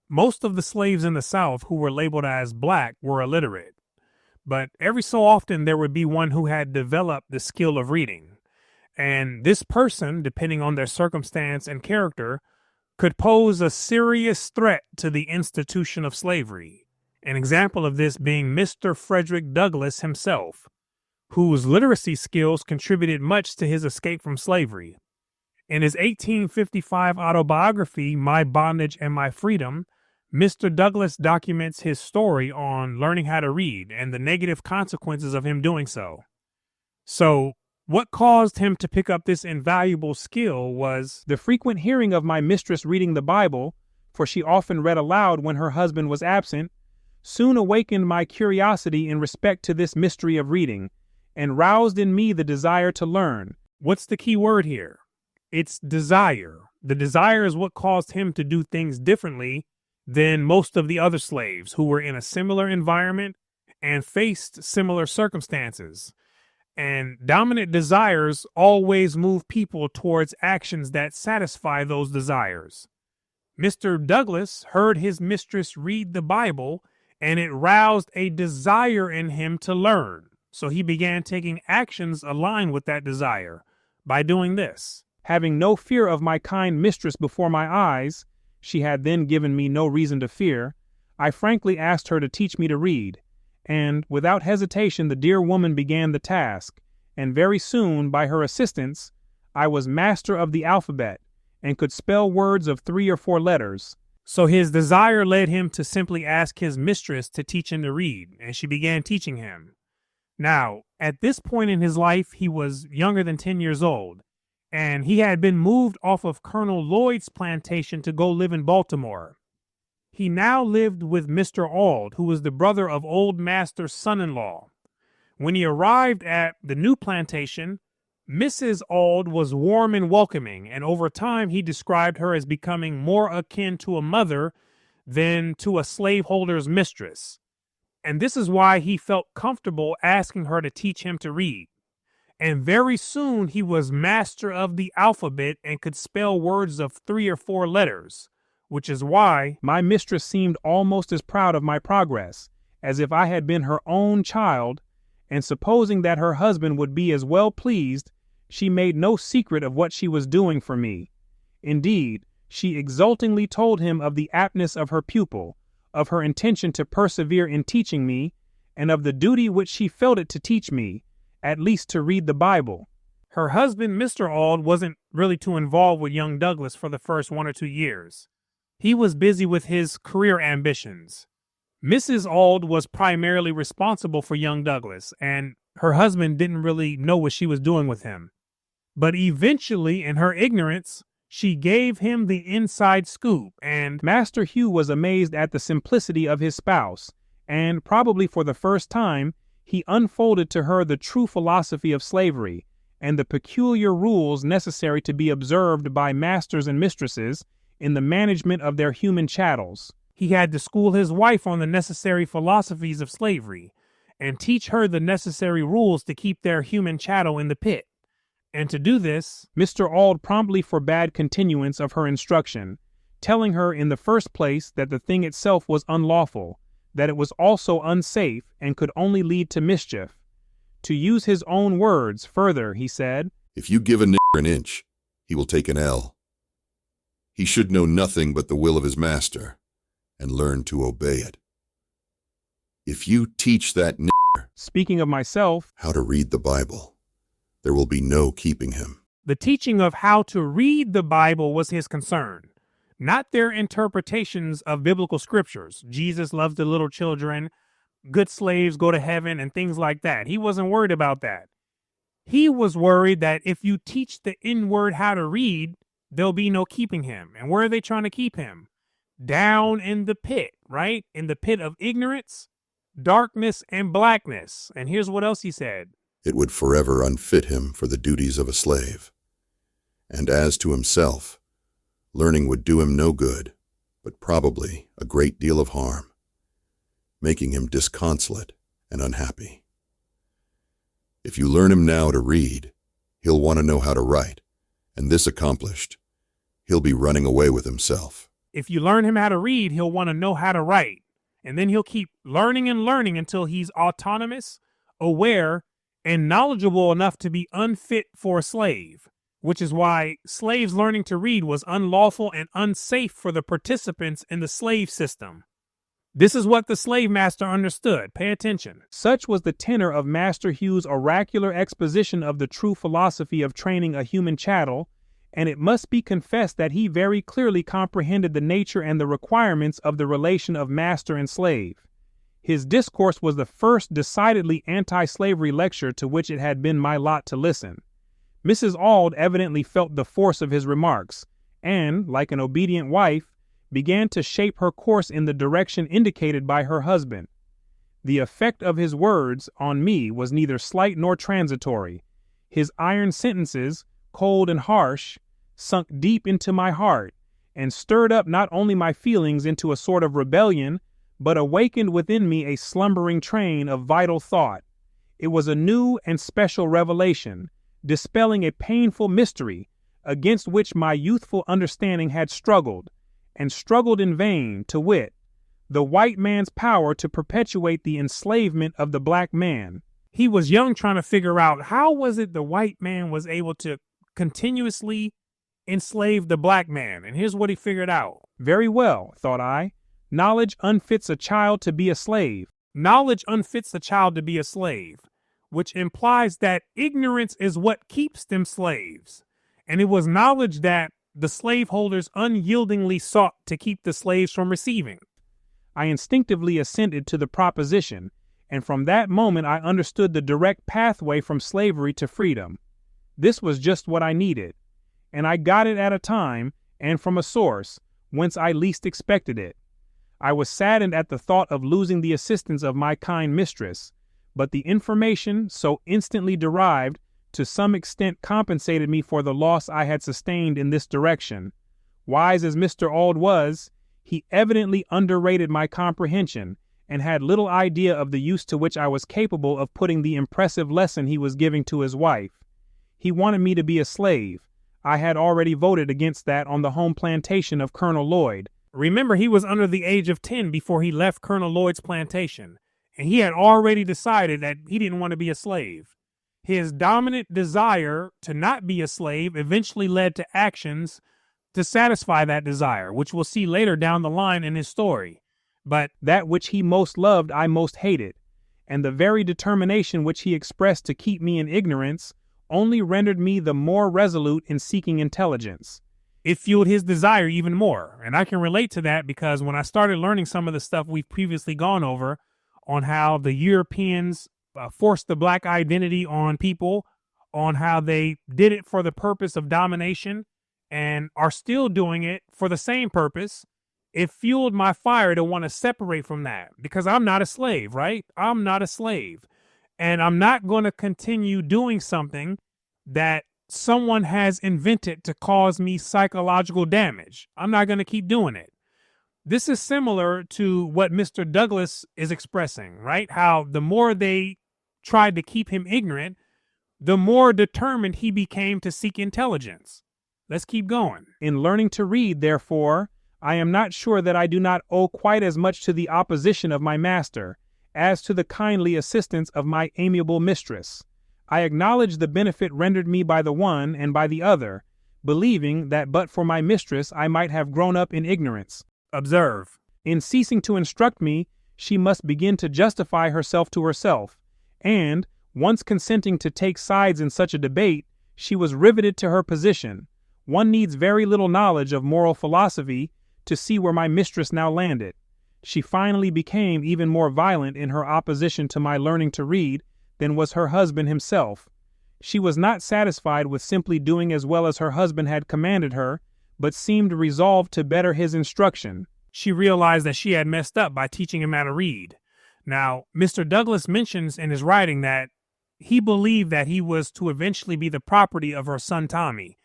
Most of the slaves in the South who were labeled as black were illiterate, but every so often there would be one who had developed the skill of reading. And this person, depending on their circumstance and character, could pose a serious threat to the institution of slavery. An example of this being Mr. Frederick Douglass himself, whose literacy skills contributed much to his escape from slavery. In his 1855 autobiography, My Bondage and My Freedom, Mr. Douglass documents his story on learning how to read and the negative consequences of him doing so. So, what caused him to pick up this invaluable skill was the frequent hearing of my mistress reading the Bible, for she often read aloud when her husband was absent, soon awakened my curiosity in respect to this mystery of reading, and roused in me the desire to learn. What's the key word here? It's desire. The desire is what caused him to do things differently than most of the other slaves who were in a similar environment and faced similar circumstances. And dominant desires always move people towards actions that satisfy those desires. Mr. Douglass heard his mistress read the Bible, and it roused a desire in him to learn. So he began taking actions aligned with that desire by doing this. Having no fear of my kind mistress before my eyes, she had then given me no reason to fear, I frankly asked her to teach me to read. And without hesitation the dear woman began the task, and very soon, by her assistance, I was master of the alphabet, and could spell words of 3 or 4 letters. So his desire led him to simply ask his mistress to teach him to read, and she began teaching him. Now, at this point in his life, he was younger than 10 years old, and he had been moved off of Colonel Lloyd's plantation to go live in Baltimore. He now lived with Mr. Auld, who was the brother of Old Master's son-in-law. When he arrived at the new plantation, Mrs. Auld was warm and welcoming, and over time he described her as becoming more akin to a mother than to a slaveholder's mistress. And this is why he felt comfortable asking her to teach him to read. And very soon he was master of the alphabet and could spell words of 3 or 4 letters. Which is why my mistress seemed almost as proud of my progress as if I had been her own child, and supposing that her husband would be as well pleased, she made no secret of what she was doing for me. Indeed, she exultingly told him of the aptness of her pupil, of her intention to persevere in teaching me, and of the duty which she felt it to teach me, at least to read the Bible. Her husband, Mr. Auld, wasn't really too involved with young Douglass for the first 1 or 2 years. He was busy with his career ambitions. Mrs. Auld was primarily responsible for young Douglass, and her husband didn't really know what she was doing with him. But eventually, in her ignorance, she gave him the inside scoop, and Master Hugh was amazed at the simplicity of his spouse, and probably for the first time, he unfolded to her the true philosophy of slavery and the peculiar rules necessary to be observed by masters and mistresses in the management of their human chattels. He had to school his wife on the necessary philosophies of slavery and teach her the necessary rules to keep their human chattel in the pit. And to do this, Mr. Auld promptly forbade continuance of her instruction, telling her in the first place that the thing itself was unlawful, that it was also unsafe and could only lead to mischief. To use his own words, further, he said, "If you give a nigger an inch, he will take an ell. He should know nothing but the will of his master, and learn to obey it. If you teach that nigger," speaking of myself, "how to read the Bible, there will be no keeping him." The teaching of how to read the Bible was his concern, not their interpretations of biblical scriptures. Jesus loves the little children, good slaves go to heaven, and things like that. He wasn't worried about that. He was worried that if you teach the inward how to read, there'll be no keeping him. And where are they trying to keep him? Down in the pit, right? In the pit of ignorance, darkness, and blackness. And here's what else he said. "It would forever unfit him for the duties of a slave. And as to himself, learning would do him no good, but probably a great deal of harm, making him disconsolate and unhappy. If you learn him now to read, he'll want to know how to write, and this accomplished, he'll be running away with himself." If you learn him how to read, he'll want to know how to write. And then he'll keep learning and learning until he's autonomous, aware, and knowledgeable enough to be unfit for a slave, which is why slaves learning to read was unlawful and unsafe for the participants in the slave system. This is what the slave master understood. Pay attention. Such was the tenor of Master Hugh's oracular exposition of the true philosophy of training a human chattel, and it must be confessed that he very clearly comprehended the nature and the requirements of the relation of master and slave. His discourse was the first decidedly anti-slavery lecture to which it had been my lot to listen. Mrs. Auld evidently felt the force of his remarks, and, like an obedient wife, began to shape her course in the direction indicated by her husband. The effect of his words on me was neither slight nor transitory. His iron sentences, cold and harsh, sunk deep into my heart, and stirred up not only my feelings into a sort of rebellion, but awakened within me a slumbering train of vital thought. It was a new and special revelation, dispelling a painful mystery against which my youthful understanding had struggled, and struggled in vain, to wit, the white man's power to perpetuate the enslavement of the black man. He was young, trying to figure out how was it the white man was able to continuously enslave the black man, and here's what he figured out. Very well, thought I. Knowledge unfits a child to be a slave. Knowledge unfits a child to be a slave, which implies that ignorance is what keeps them slaves. And it was knowledge that the slaveholders unyieldingly sought to keep the slaves from receiving. I instinctively assented to the proposition, and from that moment I understood the direct pathway from slavery to freedom. This was just what I needed, and I got it at a time and from a source whence I least expected it. I was saddened at the thought of losing the assistance of my kind mistress, but the information so instantly derived to some extent compensated me for the loss I had sustained in this direction. Wise as Mr. Auld was, he evidently underrated my comprehension and had little idea of the use to which I was capable of putting the impressive lesson he was giving to his wife. He wanted me to be a slave. I had already voted against that on the home plantation of Colonel Lloyd. Remember, he was under the age of 10 before he left Colonel Lloyd's plantation, and he had already decided that he didn't want to be a slave. His dominant desire to not be a slave eventually led to actions to satisfy that desire, which we'll see later down the line in his story. But that which he most loved I most hated, and the very determination which he expressed to keep me in ignorance only rendered me the more resolute in seeking intelligence. It fueled his desire even more, and I can relate to that because when I started learning some of the stuff we've previously gone over on how the Europeans forced the black identity on people, on how they did it for the purpose of domination and are still doing it for the same purpose, it fueled my fire to want to separate from that because I'm not a slave, right? I'm not a slave, and I'm not going to continue doing something that someone has invented to cause me psychological damage. I'm not going to keep doing it. This is similar to what Mr. Douglass is expressing, right? How the more they tried to keep him ignorant, the more determined he became to seek intelligence. Let's keep going. In learning to read, therefore, I am not sure that I do not owe quite as much to the opposition of my master as to the kindly assistance of my amiable mistress. I acknowledge the benefit rendered me by the one and by the other, believing that but for my mistress I might have grown up in ignorance. Observe. In ceasing to instruct me, she must begin to justify herself to herself, and, once consenting to take sides in such a debate, she was riveted to her position. One needs very little knowledge of moral philosophy to see where my mistress now landed. She finally became even more violent in her opposition to my learning to read than was her husband himself. She was not satisfied with simply doing as well as her husband had commanded her, but seemed resolved to better his instruction. She realized that she had messed up by teaching him how to read. Now, Mr. Douglass mentions in his writing that he believed that he was to eventually be the property of her son Tommy.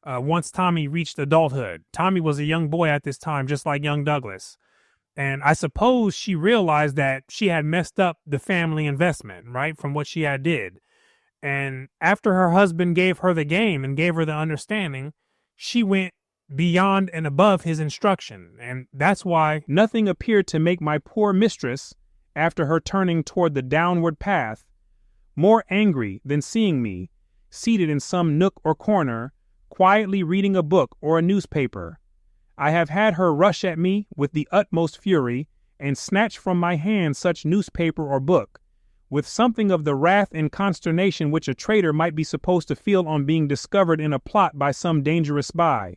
Once Tommy reached adulthood. Tommy was a young boy at this time, just like young Douglass. And I suppose she realized that she had messed up the family investment, right, from what she had did. And after her husband gave her the game and gave her the understanding, she went beyond and above his instruction, and that's why nothing appeared to make my poor mistress, after her turning toward the downward path, more angry than seeing me, seated in some nook or corner, quietly reading a book or a newspaper. I have had her rush at me with the utmost fury, and snatch from my hand such newspaper or book, with something of the wrath and consternation which a traitor might be supposed to feel on being discovered in a plot by some dangerous spy.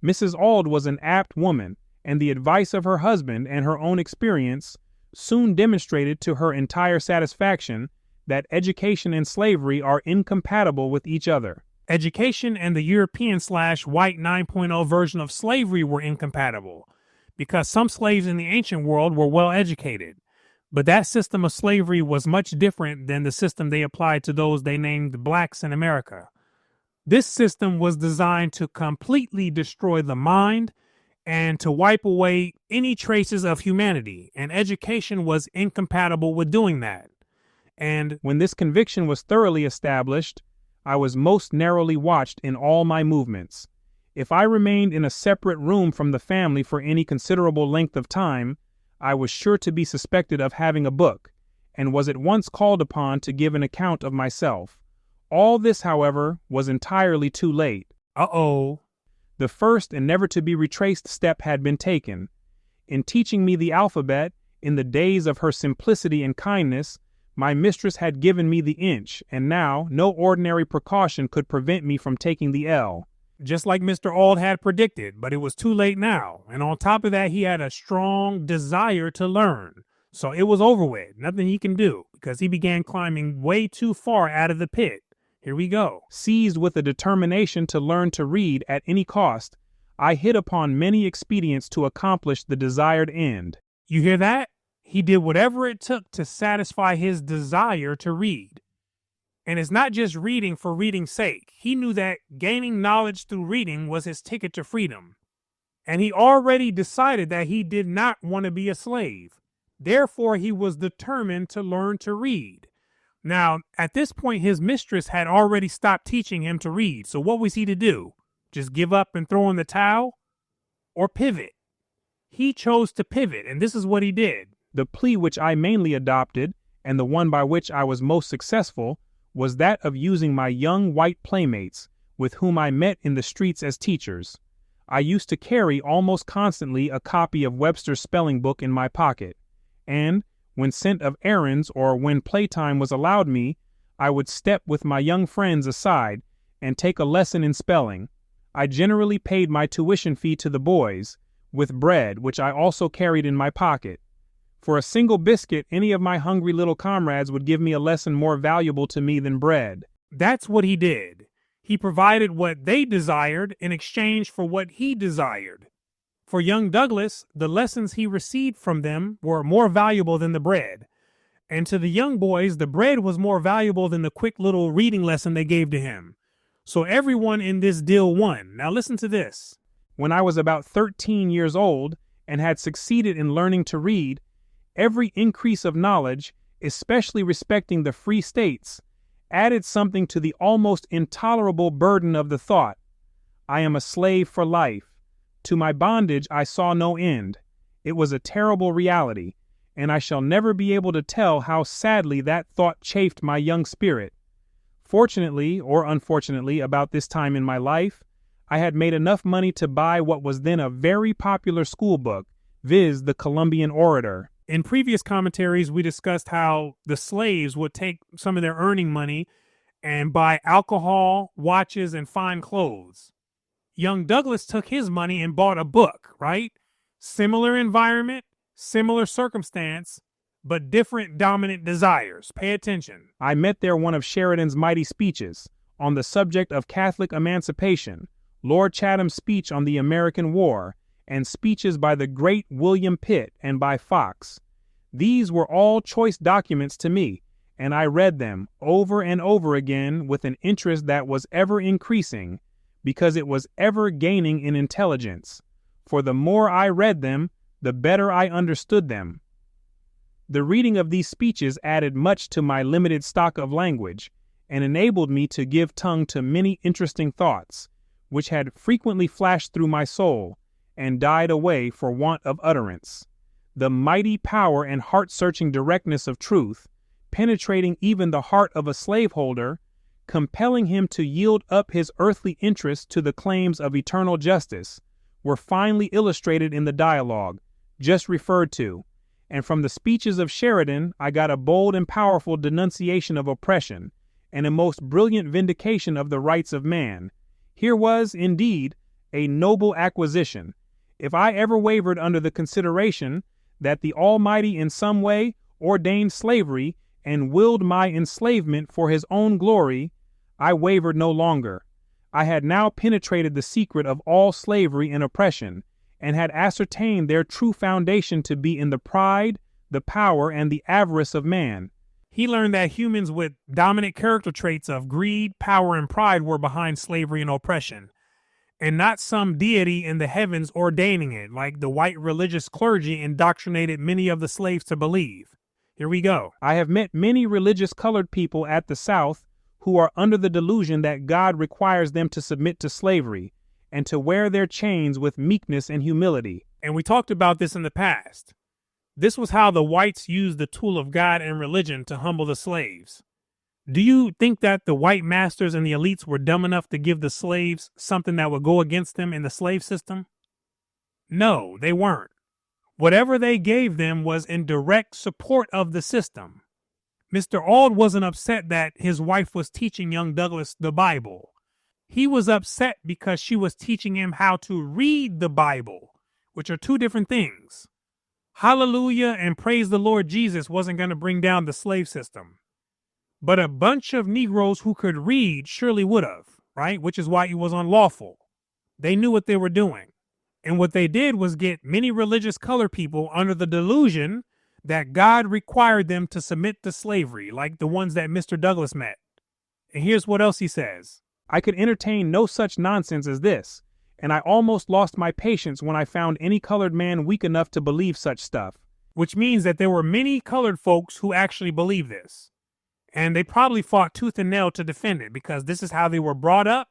Mrs. Auld was an apt woman, and the advice of her husband and her own experience soon demonstrated to her entire satisfaction that education and slavery are incompatible with each other. Education and the European/white 9.0 version of slavery were incompatible, because some slaves in the ancient world were well educated. But that system of slavery was much different than the system they applied to those they named blacks in America. This system was designed to completely destroy the mind and to wipe away any traces of humanity, and education was incompatible with doing that. And when this conviction was thoroughly established, I was most narrowly watched in all my movements. If I remained in a separate room from the family for any considerable length of time, I was sure to be suspected of having a book, and was at once called upon to give an account of myself. All this, however, was entirely too late. Uh-oh. The first and never to be retraced step had been taken. In teaching me the alphabet, in the days of her simplicity and kindness, my mistress had given me the inch, and now no ordinary precaution could prevent me from taking the L. Just like Mr. Auld had predicted, but it was too late now. And on top of that, he had a strong desire to learn. So it was over with. Nothing he can do, because he began climbing way too far out of the pit. Here we go. Seized with a determination to learn to read at any cost, I hit upon many expedients to accomplish the desired end. You hear that? He did whatever it took to satisfy his desire to read. And it's not just reading for reading's sake. He knew that gaining knowledge through reading was his ticket to freedom. And he already decided that he did not want to be a slave. Therefore, he was determined to learn to read. Now, at this point, his mistress had already stopped teaching him to read. So what was he to do? Just give up and throw in the towel? Or pivot? He chose to pivot, and this is what he did. The plea which I mainly adopted, and the one by which I was most successful, was that of using my young white playmates, with whom I met in the streets as teachers. I used to carry almost constantly a copy of Webster's spelling book in my pocket, and, when sent of errands or when playtime was allowed me, I would step with my young friends aside and take a lesson in spelling. I generally paid my tuition fee to the boys, with bread which I also carried in my pocket. For a single biscuit, any of my hungry little comrades would give me a lesson more valuable to me than bread. That's what he did. He provided what they desired in exchange for what he desired. For young Douglass, the lessons he received from them were more valuable than the bread. And to the young boys, the bread was more valuable than the quick little reading lesson they gave to him. So everyone in this deal won. Now listen to this. When I was about 13 years old and had succeeded in learning to read, every increase of knowledge, especially respecting the free states, added something to the almost intolerable burden of the thought, I am a slave for life. To my bondage I saw no end. It was a terrible reality, and I shall never be able to tell how sadly that thought chafed my young spirit. Fortunately, or unfortunately, about this time in my life, I had made enough money to buy what was then a very popular school book, viz. The Columbian Orator. In previous commentaries, we discussed how the slaves would take some of their earning money and buy alcohol, watches, and fine clothes. Young Douglass took his money and bought a book, right? Similar environment, similar circumstance, but different dominant desires. Pay attention. I met there one of Sheridan's mighty speeches on the subject of Catholic emancipation, Lord Chatham's speech on the American War, and speeches by the great William Pitt and by Fox. These were all choice documents to me, and I read them over and over again with an interest that was ever increasing, because it was ever gaining in intelligence. For the more I read them, the better I understood them. The reading of these speeches added much to my limited stock of language, and enabled me to give tongue to many interesting thoughts, which had frequently flashed through my soul and died away for want of utterance. The mighty power and heart-searching directness of truth, penetrating even the heart of a slaveholder, compelling him to yield up his earthly interests to the claims of eternal justice, were finely illustrated in the dialogue just referred to, and from the speeches of Sheridan I got a bold and powerful denunciation of oppression, and a most brilliant vindication of the rights of man. Here was, indeed, a noble acquisition. If I ever wavered under the consideration that the Almighty in some way ordained slavery and willed my enslavement for his own glory, I wavered no longer. I had now penetrated the secret of all slavery and oppression, and had ascertained their true foundation to be in the pride, the power, and the avarice of man. He learned that humans with dominant character traits of greed, power, and pride were behind slavery and oppression, and not some deity in the heavens ordaining it, like the white religious clergy indoctrinated many of the slaves to believe. Here we go. I have met many religious colored people at the South who are under the delusion that God requires them to submit to slavery and to wear their chains with meekness and humility. And we talked about this in the past. This was how the whites used the tool of God and religion to humble the slaves. Do you think that the white masters and the elites were dumb enough to give the slaves something that would go against them in the slave system? No, they weren't. Whatever they gave them was in direct support of the system. Mr. Auld wasn't upset that his wife was teaching young Douglass the Bible. He was upset because she was teaching him how to read the Bible, which are two different things. Hallelujah and praise the Lord Jesus wasn't going to bring down the slave system. But a bunch of Negroes who could read surely would have, right? Which is why it was unlawful. They knew what they were doing. And what they did was get many religious colored people under the delusion that God required them to submit to slavery, like the ones that Mr. Douglass met. And here's what else he says. I could entertain no such nonsense as this, and I almost lost my patience when I found any colored man weak enough to believe such stuff. Which means that there were many colored folks who actually believed this. And they probably fought tooth and nail to defend it, because this is how they were brought up,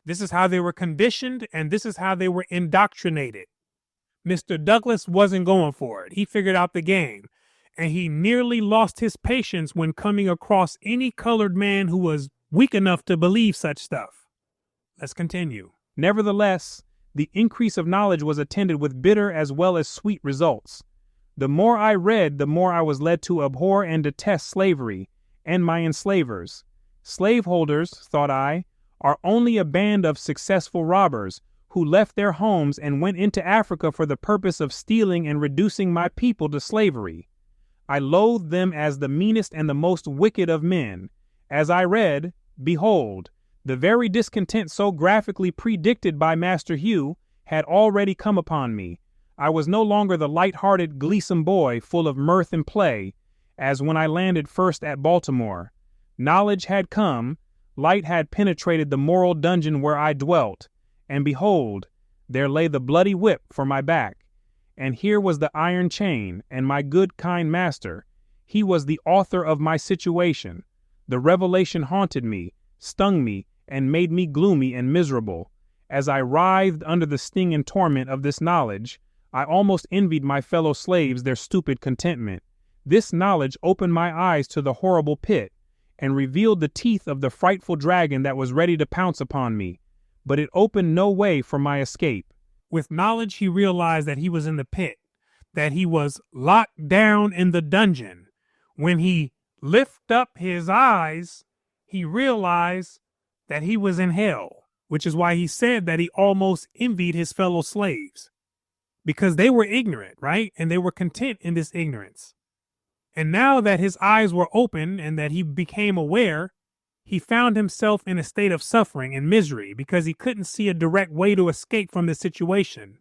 this is how they were conditioned, and this is how they were indoctrinated. Mr. Douglass wasn't going for it. He figured out the game, and he nearly lost his patience when coming across any colored man who was weak enough to believe such stuff. Let's continue. Nevertheless, the increase of knowledge was attended with bitter as well as sweet results. The more I read, the more I was led to abhor and detest slavery and my enslavers. Slaveholders, thought I, are only a band of successful robbers who left their homes and went into Africa for the purpose of stealing and reducing my people to slavery. I loathed them as the meanest and the most wicked of men. As I read, behold, the very discontent so graphically predicted by Master Hugh had already come upon me. I was no longer the light-hearted, gleesome boy full of mirth and play, as when I landed first at Baltimore. Knowledge had come, light had penetrated the moral dungeon where I dwelt, and behold, there lay the bloody whip for my back. And here was the iron chain, and my good kind master. He was the author of my situation. The revelation haunted me, stung me, and made me gloomy and miserable. As I writhed under the sting and torment of this knowledge, I almost envied my fellow slaves their stupid contentment. This knowledge opened my eyes to the horrible pit, and revealed the teeth of the frightful dragon that was ready to pounce upon me. But it opened no way for my escape. With knowledge, he realized that he was in the pit, that he was locked down in the dungeon. When he lifted up his eyes, he realized that he was in hell, which is why he said that he almost envied his fellow slaves, because they were ignorant, right? And they were content in this ignorance. And now that his eyes were open and that he became aware, he found himself in a state of suffering and misery because he couldn't see a direct way to escape from the situation.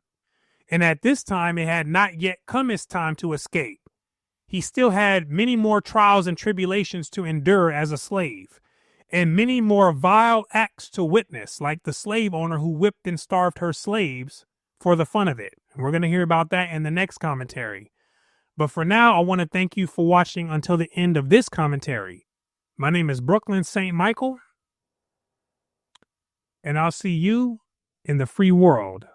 And at this time, it had not yet come his time to escape. He still had many more trials and tribulations to endure as a slave, and many more vile acts to witness, like the slave owner who whipped and starved her slaves for the fun of it. We're going to hear about that in the next commentary. But for now, I want to thank you for watching until the end of this commentary. My name is Brooklyn St. Michael, and I'll see you in the free world